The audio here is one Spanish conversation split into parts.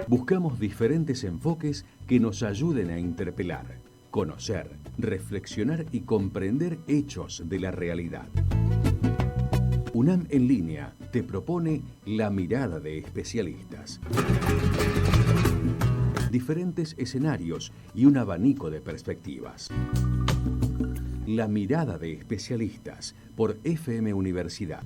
Buscamos diferentes enfoques que nos ayuden a interpelar, conocer, reflexionar y comprender hechos de la realidad. UNAM en línea te propone La mirada de especialistas. Diferentes escenarios y un abanico de perspectivas. La mirada de especialistas por FM Universidad.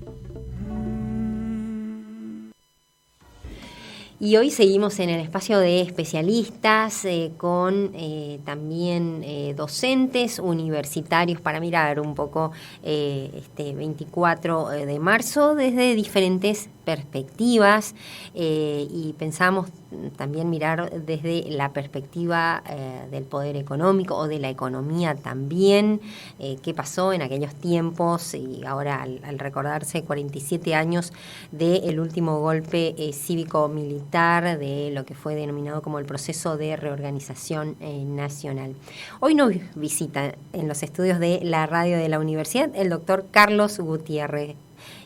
Y hoy seguimos en el espacio de especialistas con también docentes universitarios para mirar un poco este 24 de marzo desde diferentes perspectivas y pensamos también mirar desde la perspectiva del poder económico o de la economía también, qué pasó en aquellos tiempos y ahora al recordarse 47 años del último golpe cívico-militar de lo que fue denominado como el proceso de reorganización nacional. Hoy nos visita en los estudios de la radio de la universidad el doctor Carlos Gutiérrez,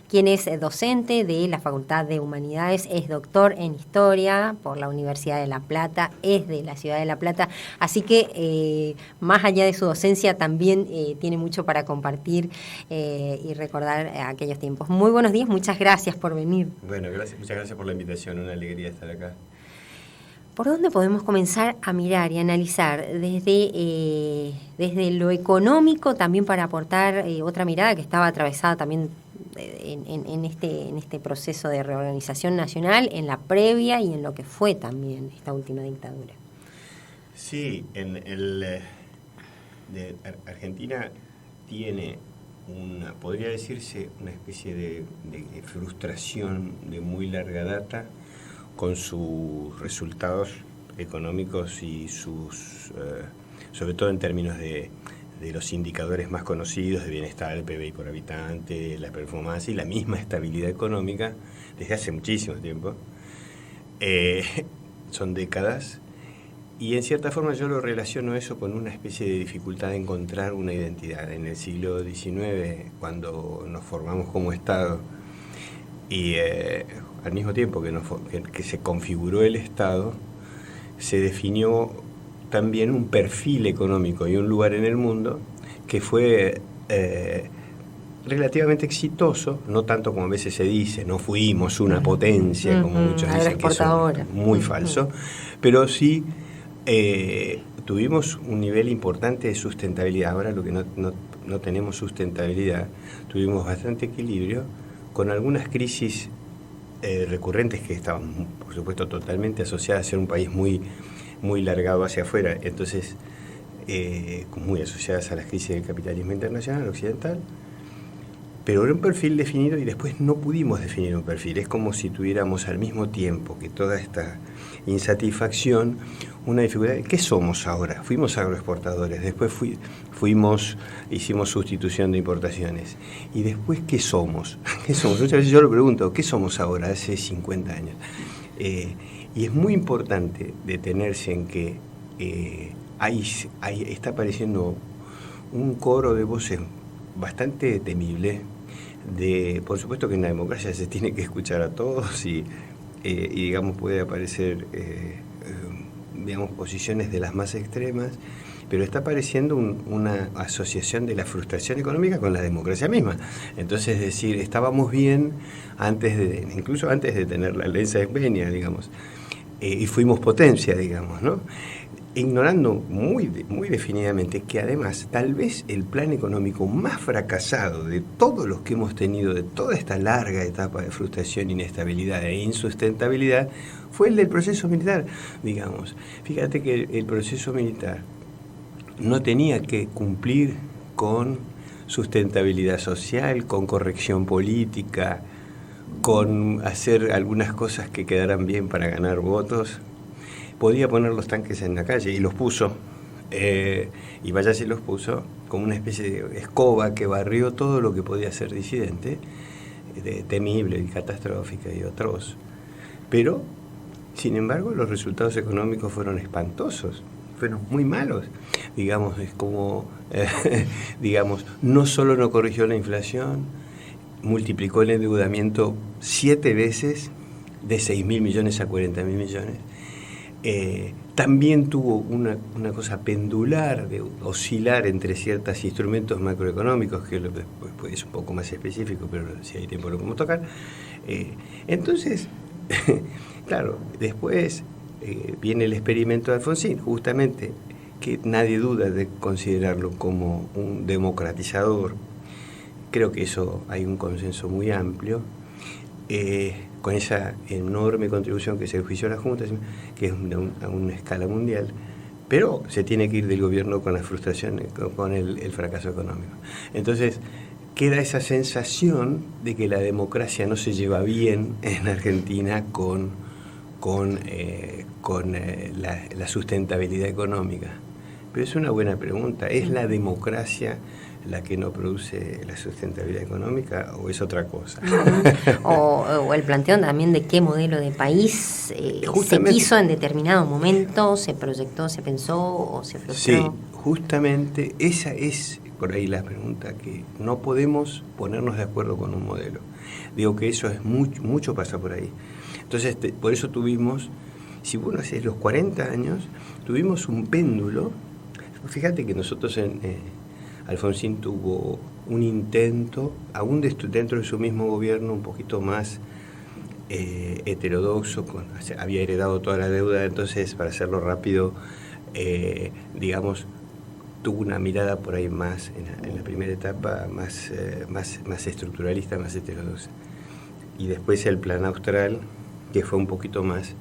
quien es docente de la Facultad de Humanidades, es doctor en Historia por la Universidad de La Plata, es de la ciudad de La Plata, así que más allá de su docencia también tiene mucho para compartir y recordar aquellos tiempos. Muy buenos días, muchas gracias por venir. Bueno, muchas gracias por la invitación, una alegría estar acá. ¿Por dónde podemos comenzar a mirar y analizar desde lo económico también para aportar otra mirada que estaba atravesada también en este proceso de reorganización nacional, en la previa y en lo que fue también esta última dictadura? Sí, Argentina tiene podría decirse, una especie de frustración de muy larga data con sus resultados económicos y sobre todo en términos de los indicadores más conocidos de bienestar, el PBI por habitante, la performance y la misma estabilidad económica desde hace muchísimo tiempo. Son décadas y en cierta forma yo lo relaciono eso con una especie de dificultad de encontrar una identidad. En el siglo XIX, cuando nos formamos como Estado y al mismo tiempo que se configuró el Estado, se definió también un perfil económico y un lugar en el mundo que fue relativamente exitoso, no tanto como a veces se dice, no fuimos una potencia, como muchos dicen, que eso es muy falso, pero sí tuvimos un nivel importante de sustentabilidad. Ahora lo que no tenemos sustentabilidad, tuvimos bastante equilibrio, con algunas crisis recurrentes que estaban, por supuesto, totalmente asociadas a ser un país muy largado hacia afuera, entonces muy asociadas a las crisis del capitalismo internacional, occidental, pero era un perfil definido y después no pudimos definir un perfil. Es como si tuviéramos al mismo tiempo que toda esta insatisfacción, una dificultad. ¿Qué somos ahora? Fuimos agroexportadores, después hicimos sustitución de importaciones. ¿Y después qué somos? ¿Qué somos? Muchas veces yo lo pregunto, ¿qué somos ahora, hace 50 años? Y es muy importante detenerse en que ahí está apareciendo un coro de voces bastante temible. Por supuesto que en la democracia se tiene que escuchar a todos y digamos, puede aparecer digamos, posiciones de las más extremas, pero está apareciendo una asociación de la frustración económica con la democracia misma. Entonces, es decir, estábamos bien incluso antes de tener la ley Sáenz-Peña, digamos, y fuimos potencia, digamos, ¿no? Ignorando muy definidamente que además tal vez el plan económico más fracasado de todos los que hemos tenido, de toda esta larga etapa de frustración, inestabilidad e insustentabilidad, fue el del proceso militar, digamos. Fíjate que el proceso militar no tenía que cumplir con sustentabilidad social, con corrección política, con hacer algunas cosas que quedaran bien para ganar votos. Podía poner los tanques en la calle y los puso, y vaya si los puso, como una especie de escoba que barrió todo lo que podía ser disidente, temible y catastrófica y atroz. Pero, sin embargo, los resultados económicos fueron espantosos, fueron muy malos. Digamos, es como, digamos, no solo no corrigió la inflación, multiplicó el endeudamiento 7 veces, de 6.000 millones a 40.000 millones. También tuvo una cosa pendular de oscilar entre ciertos instrumentos macroeconómicos, que después es un poco más específico, pero si hay tiempo lo podemos tocar. Entonces, claro, después viene el experimento de Alfonsín, justamente, que nadie duda de considerarlo como un democratizador. Creo que eso hay un consenso muy amplio. Con esa enorme contribución que se juició a la Junta, que es a una escala mundial, pero se tiene que ir del gobierno con la frustración, con el fracaso económico. Entonces, queda esa sensación de que la democracia no se lleva bien en Argentina con la sustentabilidad económica. Pero es una buena pregunta. ¿Es la democracia la que no produce la sustentabilidad económica o es otra cosa? o el planteo también de qué modelo de país se quiso en determinado momento, se proyectó, se pensó o se frustró. Sí, justamente esa es por ahí la pregunta, que no podemos ponernos de acuerdo con un modelo. Digo que eso es mucho pasa por ahí. Entonces, por eso tuvimos, si uno hace los 40 años, tuvimos un péndulo. Fíjate que nosotros Alfonsín tuvo un intento, aún dentro de su mismo gobierno, un poquito más heterodoxo, había heredado toda la deuda, entonces, para hacerlo rápido, digamos, tuvo una mirada por ahí más, en la primera etapa, más estructuralista, más heterodoxa. Y después el plan austral, que fue un poquito más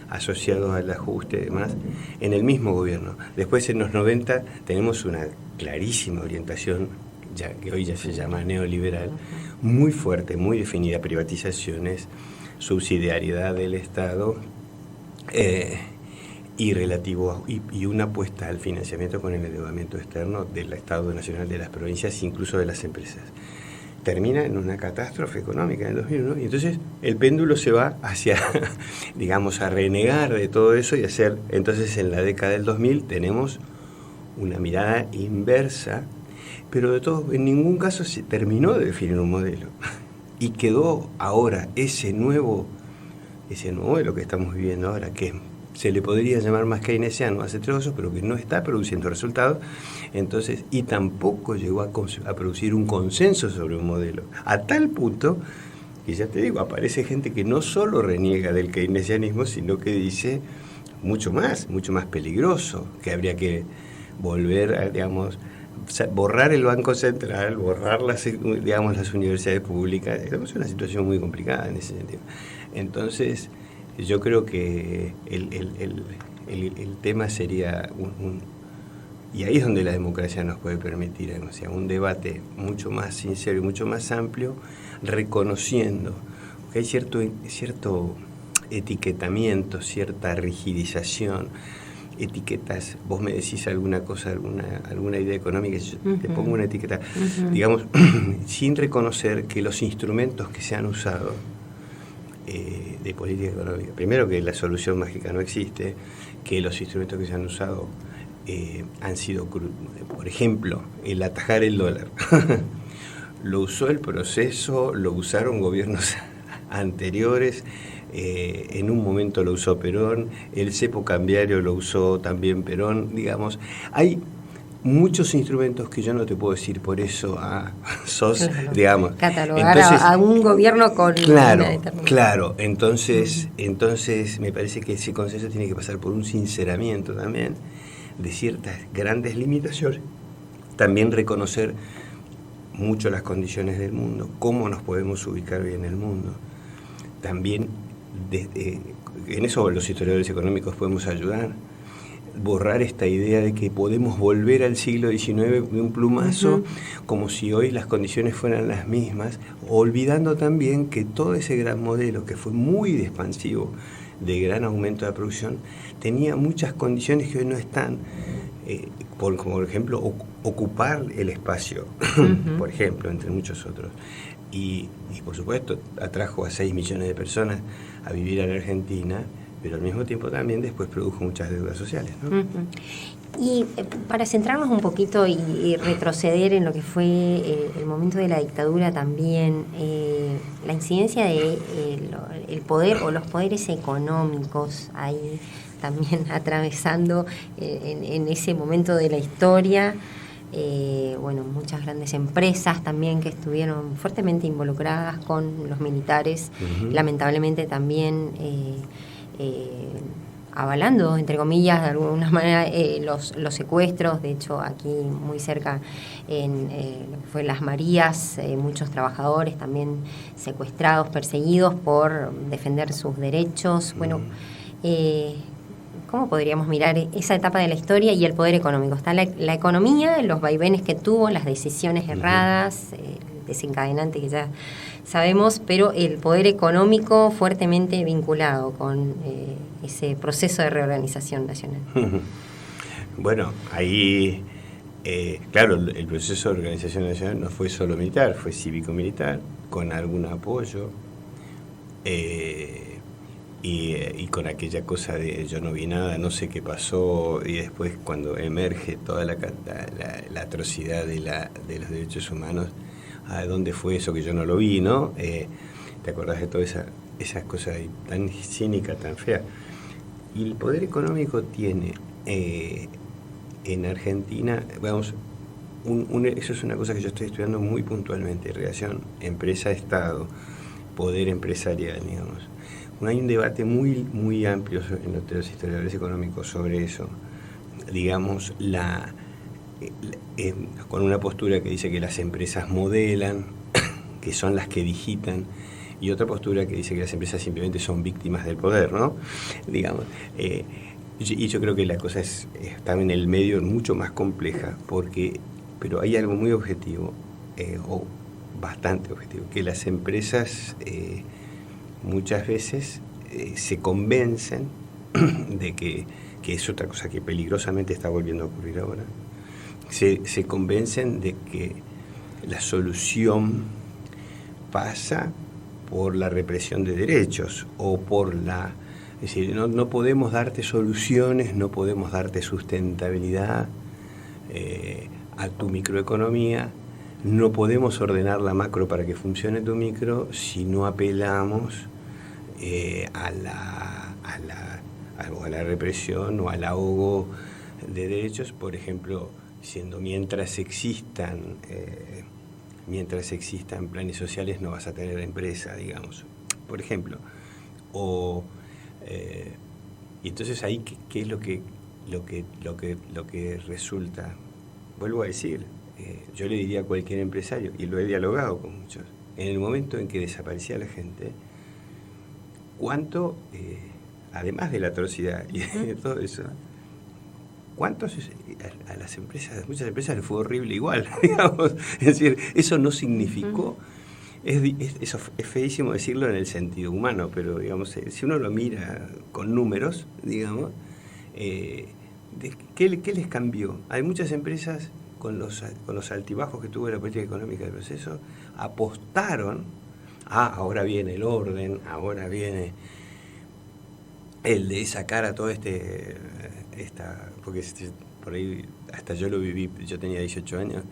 asociado al ajuste y demás, en el mismo gobierno. Después, en los 90, tenemos una clarísima orientación, que hoy ya se llama neoliberal, muy fuerte, muy definida: privatizaciones, subsidiariedad del Estado, y una apuesta al financiamiento con el endeudamiento externo del Estado Nacional, de las provincias, incluso de las empresas. Termina en una catástrofe económica en el 2001, y entonces el péndulo se va hacia, digamos, a renegar de todo eso y hacer. Entonces, en la década del 2000 tenemos una mirada inversa, pero de todo, en ningún caso se terminó de definir un modelo. Y quedó ahora ese nuevo modelo que estamos viviendo ahora, que se le podría llamar más keynesiano, más heterodoxo, pero que no está produciendo resultados. Entonces, y tampoco llegó a producir un consenso sobre un modelo, a tal punto que, ya te digo, aparece gente que no solo reniega del keynesianismo, sino que dice mucho más peligroso, que habría que volver a, digamos, borrar el Banco Central, borrar las universidades públicas. Es una situación muy complicada en ese sentido. Entonces, yo creo que el tema sería y ahí es donde la democracia nos puede permitir, o sea, un debate mucho más sincero y mucho más amplio, reconociendo que hay cierto etiquetamiento, cierta rigidización, etiquetas. Vos me decís alguna cosa, alguna idea económica, yo te pongo una etiqueta, digamos, sin reconocer que los instrumentos que se han usado de política económica, primero, que la solución mágica no existe, que los instrumentos que se han usado han sido, por ejemplo, el atajar el dólar. Lo usó el proceso, lo usaron gobiernos anteriores, en un momento lo usó Perón, el cepo cambiario lo usó también Perón, digamos. Hay muchos instrumentos que yo no te puedo decir, por eso sos, digamos, catalogar entonces, a un gobierno con claro, entonces me parece que ese consenso tiene que pasar por un sinceramiento también de ciertas grandes limitaciones, también reconocer mucho las condiciones del mundo, cómo nos podemos ubicar bien en el mundo, también en eso los historiadores económicos podemos ayudar. Borrar esta idea de que podemos volver al siglo XIX de un plumazo, como si hoy las condiciones fueran las mismas, olvidando también que todo ese gran modelo, que fue muy expansivo, de gran aumento de la producción, tenía muchas condiciones que hoy no están, como por ejemplo ocupar el espacio, por ejemplo, entre muchos otros. Y por supuesto atrajo a 6 millones de personas a vivir en Argentina, pero al mismo tiempo también después produjo muchas deudas sociales, ¿no? Uh-huh. Y para centrarnos un poquito y retroceder en lo que fue el momento de la dictadura también, la incidencia de el poder o los poderes económicos ahí también atravesando en ese momento de la historia, bueno, muchas grandes empresas también que estuvieron fuertemente involucradas con los militares, uh-huh. Lamentablemente también avalando, entre comillas, de alguna manera, los secuestros. De hecho, aquí muy cerca, en lo que fue Las Marías, muchos trabajadores también secuestrados, perseguidos por defender sus derechos. Bueno, ¿cómo podríamos mirar esa etapa de la historia y el poder económico? Está la economía, los vaivenes que tuvo, las decisiones erradas, el desencadenante que ya sabemos, pero el poder económico fuertemente vinculado con ese proceso de reorganización nacional. Bueno, ahí, claro, el proceso de organización nacional no fue solo militar, fue cívico-militar, con algún apoyo, y con aquella cosa de yo no vi nada, no sé qué pasó, y después cuando emerge toda la atrocidad de los derechos humanos, ¿a dónde fue eso que yo no lo vi, no? ¿Te acordás de todas esas cosas tan cínicas, tan feas? Y el poder económico tiene en Argentina, vamos, eso es una cosa que yo estoy estudiando muy puntualmente, relación empresa-estado, poder empresarial, digamos. Hay un debate muy, muy amplio entre los historiadores económicos sobre eso, digamos, con una postura que dice que las empresas modelan, que son las que digitan, y otra postura que dice que las empresas simplemente son víctimas del poder, ¿no? Digamos, y yo creo que la cosa está en el medio mucho más compleja, pero hay algo muy objetivo, o bastante objetivo, que las empresas muchas veces se convencen de que es otra cosa que peligrosamente está volviendo a ocurrir ahora, se convencen de que la solución pasa por la represión de derechos o por es decir, no podemos darte soluciones, no podemos darte sustentabilidad a tu microeconomía, no podemos ordenar la macro para que funcione tu micro si no apelamos a la represión o al ahogo de derechos, por ejemplo, mientras existan planes sociales no vas a tener empresa, digamos, por ejemplo, y entonces ahí qué es lo que resulta. Vuelvo a decir, yo le diría a cualquier empresario, y lo he dialogado con muchos, en el momento en que desaparecía la gente, cuánto, además de la atrocidad y de todo eso, cuántos a las empresas, muchas empresas les fue horrible igual, digamos. Es decir, eso no significó, eso es feísimo decirlo en el sentido humano, pero digamos, si uno lo mira con números, digamos, ¿qué les cambió? Hay muchas empresas con los altibajos que tuvo la política económica del proceso, apostaron ahora viene el orden, ahora viene el de sacar a todo porque por ahí hasta yo lo viví, yo tenía 18 años,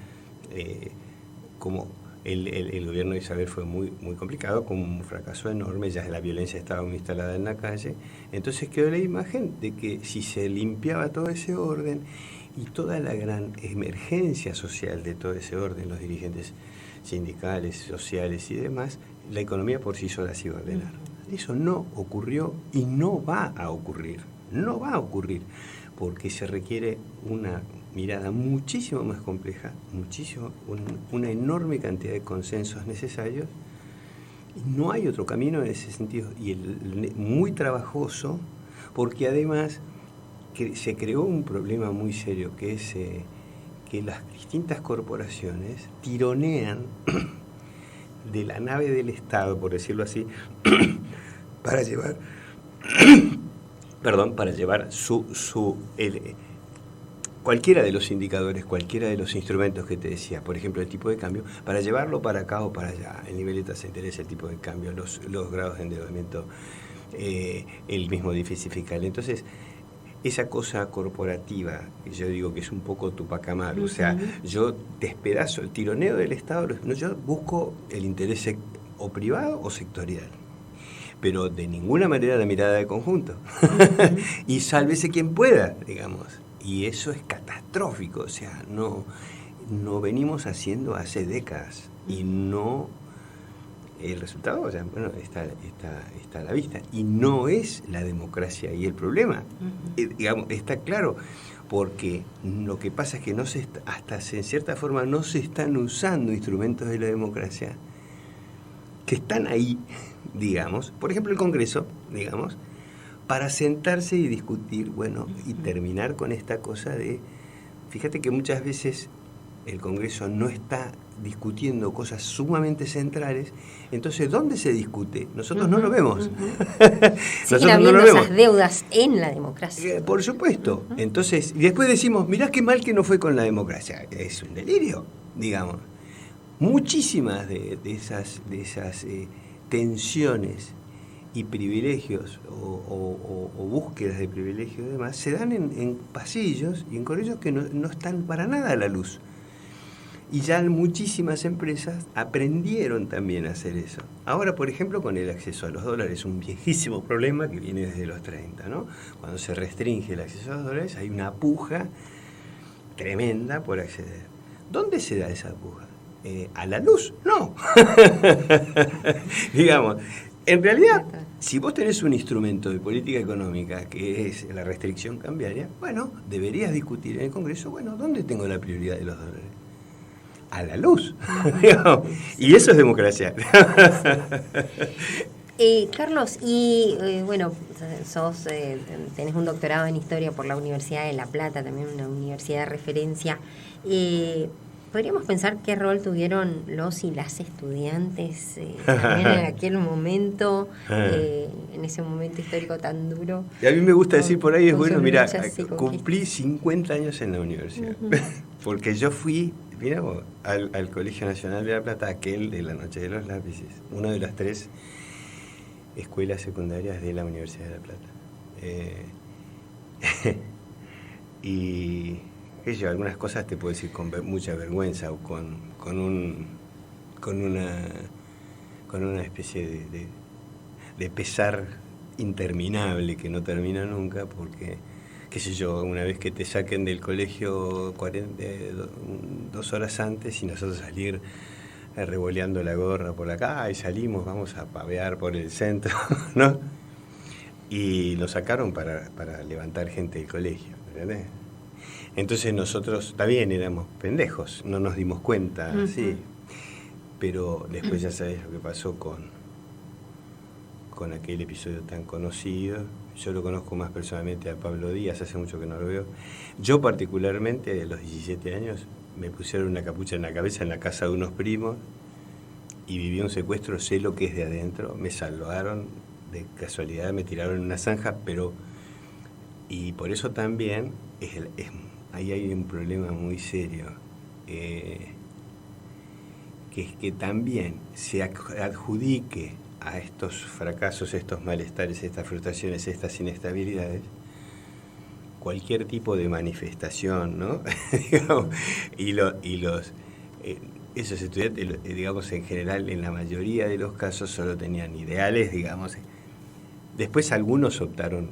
como el gobierno de Isabel fue muy, muy complicado, con un fracaso enorme, ya la violencia estaba muy instalada en la calle, entonces quedó la imagen de que si se limpiaba todo ese orden y toda la gran emergencia social de todo ese orden, los dirigentes sindicales, sociales y demás, la economía por sí sola se iba a ordenar. Eso no ocurrió y no va a ocurrir. No va a ocurrir porque se requiere una mirada muchísimo más compleja, una enorme cantidad de consensos necesarios. Y no hay otro camino en ese sentido. Y muy trabajoso, porque además se creó un problema muy serio, que es que las distintas corporaciones tironean de la nave del Estado, por decirlo así, para llevar cualquiera de los indicadores, cualquiera de los instrumentos que te decía, por ejemplo, el tipo de cambio, para llevarlo para acá o para allá, el nivel de tasa de interés, el tipo de cambio, los grados de endeudamiento el mismo déficit fiscal. Entonces, esa cosa corporativa, que yo digo que es un poco Tupac Amaru, o sea, yo despedazo el tironeo del Estado, yo busco el interés o privado o sectorial, pero de ninguna manera la mirada de conjunto. Y sálvese quien pueda, digamos. Y eso es catastrófico, o sea, no venimos haciendo hace décadas y no... El resultado, o sea, bueno, está a la vista. Y no es la democracia ahí el problema. Digamos, está claro, porque lo que pasa es que hasta en cierta forma no se están usando instrumentos de la democracia que están ahí, digamos, por ejemplo el Congreso, digamos, para sentarse y discutir, bueno, y terminar con esta cosa de... Fíjate que muchas veces el Congreso no está discutiendo cosas sumamente centrales, entonces ¿dónde se discute? Nosotros no lo vemos. Siguen habiendo esas deudas en la democracia. Por supuesto. Entonces, y después decimos, mirá qué mal que no fue con la democracia. Es un delirio, digamos. Muchísimas de esas tensiones y privilegios o búsquedas de privilegios y demás se dan en pasillos y en corrillos que no están para nada a la luz. Y ya muchísimas empresas aprendieron también a hacer eso. Ahora, por ejemplo, con el acceso a los dólares, un viejísimo problema que viene desde los 30, ¿no? Cuando se restringe el acceso a los dólares, hay una puja tremenda por acceder. ¿Dónde se da esa puja? ¿A la luz? No. Digamos, en realidad, si vos tenés un instrumento de política económica que es la restricción cambiaria, bueno, deberías discutir en el Congreso, bueno, ¿dónde tengo la prioridad de los dólares? A la luz. Y eso es democracia. Carlos, y bueno, tenés un doctorado en Historia por la Universidad de La Plata, también una universidad de referencia. ¿Podríamos pensar qué rol tuvieron los y las estudiantes también en aquel momento, en ese momento histórico tan duro? Y a mí me gusta decir por ahí, es bueno, mira, cumplí 50 años en la universidad, porque yo fui... Mira vos, al Colegio Nacional de La Plata, aquel de la Noche de los Lápices, una de las 3 escuelas secundarias de la Universidad de La Plata. Y algunas cosas te puedo decir con mucha vergüenza o con una especie de pesar interminable que no termina nunca, porque... qué sé yo, una vez que te saquen del colegio 2 horas antes y nosotros salir revoleando la gorra por acá y salimos, vamos a pavear por el centro, ¿no? Y nos sacaron para levantar gente del colegio, ¿entendés? Entonces nosotros, está bien, éramos pendejos, no nos dimos cuenta, sí, pero después ya sabés lo que pasó con aquel episodio tan conocido. Yo lo conozco más personalmente a Pablo Díaz, hace mucho que no lo veo. Yo particularmente, a los 17 años, me pusieron una capucha en la cabeza en la casa de unos primos y viví un secuestro, sé lo que es de adentro, me salvaron, de casualidad me tiraron en una zanja, y por eso también ahí hay un problema muy serio, que es que también se adjudique a estos fracasos, estos malestares, estas frustraciones, estas inestabilidades, cualquier tipo de manifestación, ¿no? Esos estudiantes, digamos, en general, en la mayoría de los casos, solo tenían ideales, digamos. Después algunos optaron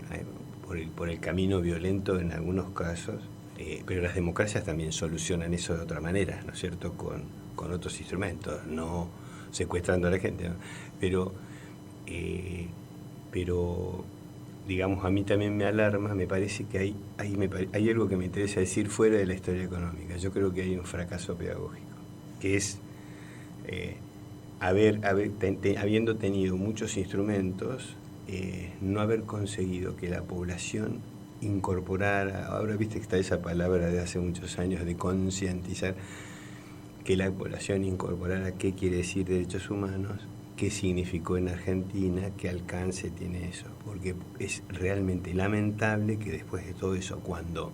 por el camino violento en algunos casos, pero las democracias también solucionan eso de otra manera, ¿no es cierto?, con otros instrumentos, no secuestrando a la gente, ¿no? Pero digamos, a mí también me alarma, me parece que hay algo que me interesa decir fuera de la historia económica. Yo creo que hay un fracaso pedagógico, que es habiendo tenido muchos instrumentos, no haber conseguido que la población incorporara, ahora viste que está esa palabra de hace muchos años de concientizar, que la población incorporara qué quiere decir derechos humanos, qué significó en Argentina, qué alcance tiene eso, porque es realmente lamentable que después de todo eso, cuando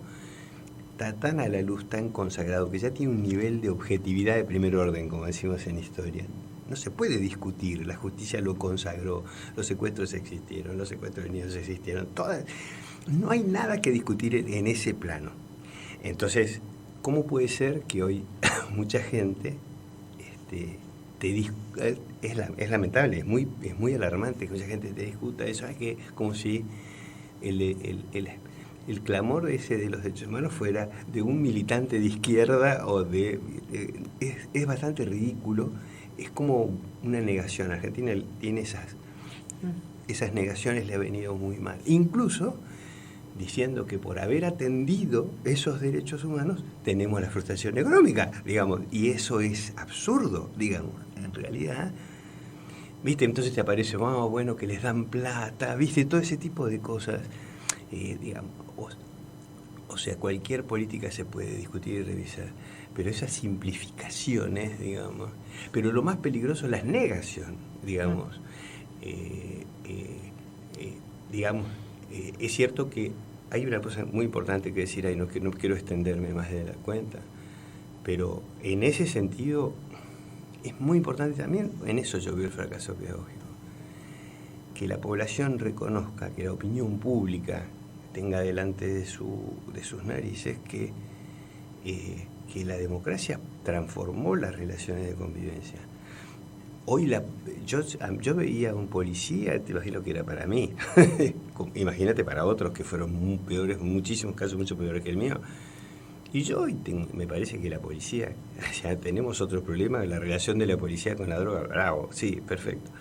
está tan a la luz, tan consagrado, que ya tiene un nivel de objetividad de primer orden, como decimos en historia, no se puede discutir, la justicia lo consagró, los secuestros existieron, los secuestros de niños existieron, no hay nada que discutir en ese plano. Entonces, ¿cómo puede ser que hoy mucha gente es lamentable, es muy alarmante que mucha gente te discuta eso, es que como si el clamor ese de los derechos humanos fuera de un militante de izquierda o es bastante ridículo, es como una negación. Argentina tiene esas negaciones, le ha venido muy mal, incluso diciendo que por haber atendido esos derechos humanos tenemos la frustración económica, digamos, y eso es absurdo, digamos, en realidad, ¿viste? Entonces te aparece, bueno, que les dan plata, ¿viste? Todo ese tipo de cosas, digamos, o sea, cualquier política se puede discutir y revisar, pero esas simplificaciones, digamos, pero lo más peligroso es la negación, digamos, digamos, es cierto que hay una cosa muy importante que decir ahí, no quiero extenderme más de la cuenta, pero en ese sentido es muy importante también, en eso yo veo el fracaso pedagógico, que la población reconozca, que la opinión pública tenga delante de sus narices que la democracia transformó las relaciones de convivencia. Hoy yo veía a un policía, te imagino que era para mí, imagínate para otros que fueron muy peores, muchísimos casos mucho peores que el mío. Y yo hoy me parece que la policía, ya tenemos otro problema, la relación de la policía con la droga, bravo, sí, perfecto.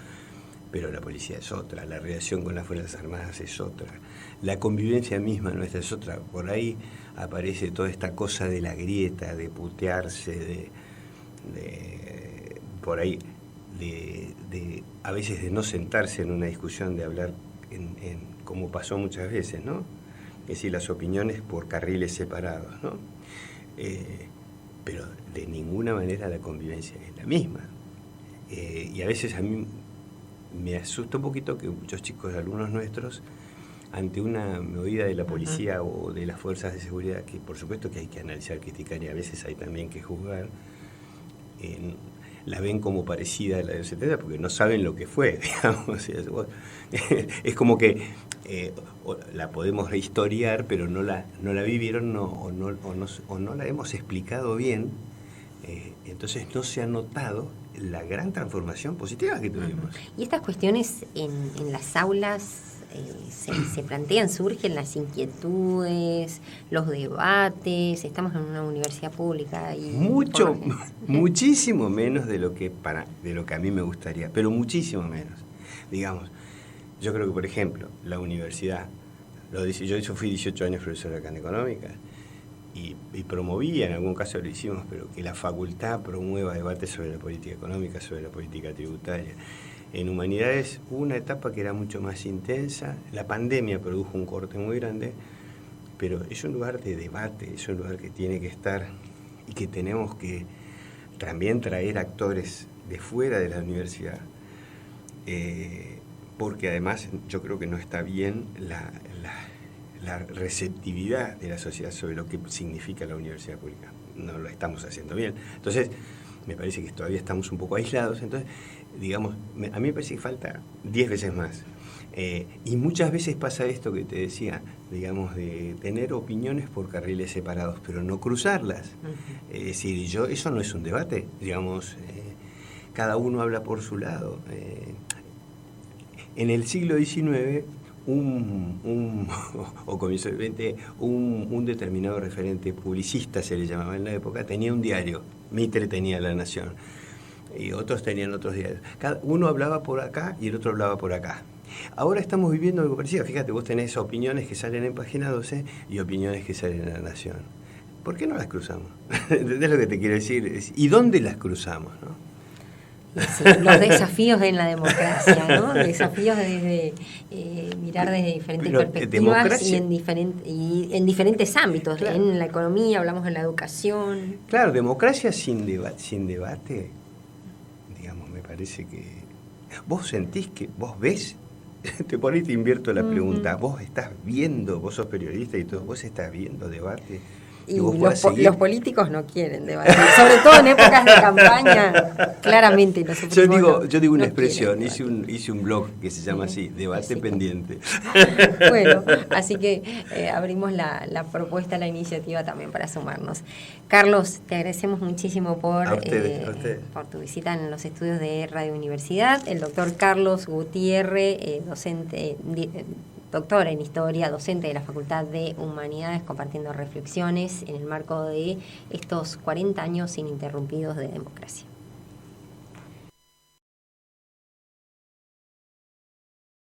Pero la policía es otra, la relación con las Fuerzas Armadas es otra, la convivencia misma nuestra es otra. Por ahí aparece toda esta cosa de la grieta, de putearse, por ahí, a veces de no sentarse en una discusión, de hablar como pasó muchas veces, ¿no? Es decir, las opiniones por carriles separados, ¿no? Pero de ninguna manera la convivencia es la misma. Y a veces a mí me asusta un poquito que muchos chicos, alumnos nuestros, ante una movida de la policía o de las fuerzas de seguridad, que por supuesto que hay que analizar, criticar y a veces hay también que juzgar, la ven como parecida a la del 70 porque no saben lo que fue, digamos. Es como que la podemos rehistoriar, pero no la vivieron o no la hemos explicado bien, entonces no se ha notado la gran transformación positiva que tuvimos. Y estas cuestiones en las aulas se plantean, surgen las inquietudes, los debates. Estamos en una universidad pública y muchísimo menos de lo que a mí me gustaría, pero muchísimo menos. Digamos, yo creo que, por ejemplo, la universidad, yo fui 18 años profesor acá en Económica y promovía, en algún caso lo hicimos, pero que la facultad promueva debates sobre la política económica, sobre la política tributaria. En Humanidades hubo una etapa que era mucho más intensa, la pandemia produjo un corte muy grande, pero es un lugar de debate, es un lugar que tiene que estar y que tenemos que también traer actores de fuera de la universidad, porque además yo creo que no está bien la receptividad de la sociedad sobre lo que significa la universidad pública, no lo estamos haciendo bien. Entonces, me parece que todavía estamos un poco aislados, entonces, digamos, a mí me parece que falta 10 veces más. Y muchas veces pasa esto que te decía, digamos, de tener opiniones por carriles separados, pero no cruzarlas. Es decir, eso no es un debate, digamos, cada uno habla por su lado. En el siglo XIX, o comienzo del XX, un determinado referente publicista, se le llamaba en la época, tenía un diario. Mitre tenía La Nación y otros tenían otros diarios. Uno hablaba por acá y el otro hablaba por acá. Ahora estamos viviendo algo parecido. Fíjate, vos tenés opiniones que salen en Página 12 y opiniones que salen en La Nación. ¿Por qué no las cruzamos? ¿Entendés lo que te quiero decir? ¿Y dónde las cruzamos, no? Sí, los desafíos en la democracia, ¿no? Desafíos desde mirar desde diferentes perspectivas y en diferentes ámbitos. Claro. En la economía, hablamos de la educación. Claro, democracia sin debate, digamos, me parece que... Vos sentís que, vos ves, por ahí te invierto la pregunta, vos estás viendo, vos sos periodista y todo, vos estás viendo debate Y los políticos no quieren debatir, sobre todo en épocas de campaña, claramente los yo digo una expresión, hice un blog que se llama así, debate pendiente. Bueno, así que abrimos la propuesta, la iniciativa también para sumarnos. Carlos, te agradecemos muchísimo por tu visita en los estudios de Radio Universidad. El doctor Carlos Gutiérrez, docente, doctor en Historia, docente de la Facultad de Humanidades, compartiendo reflexiones en el marco de estos 40 años ininterrumpidos de democracia.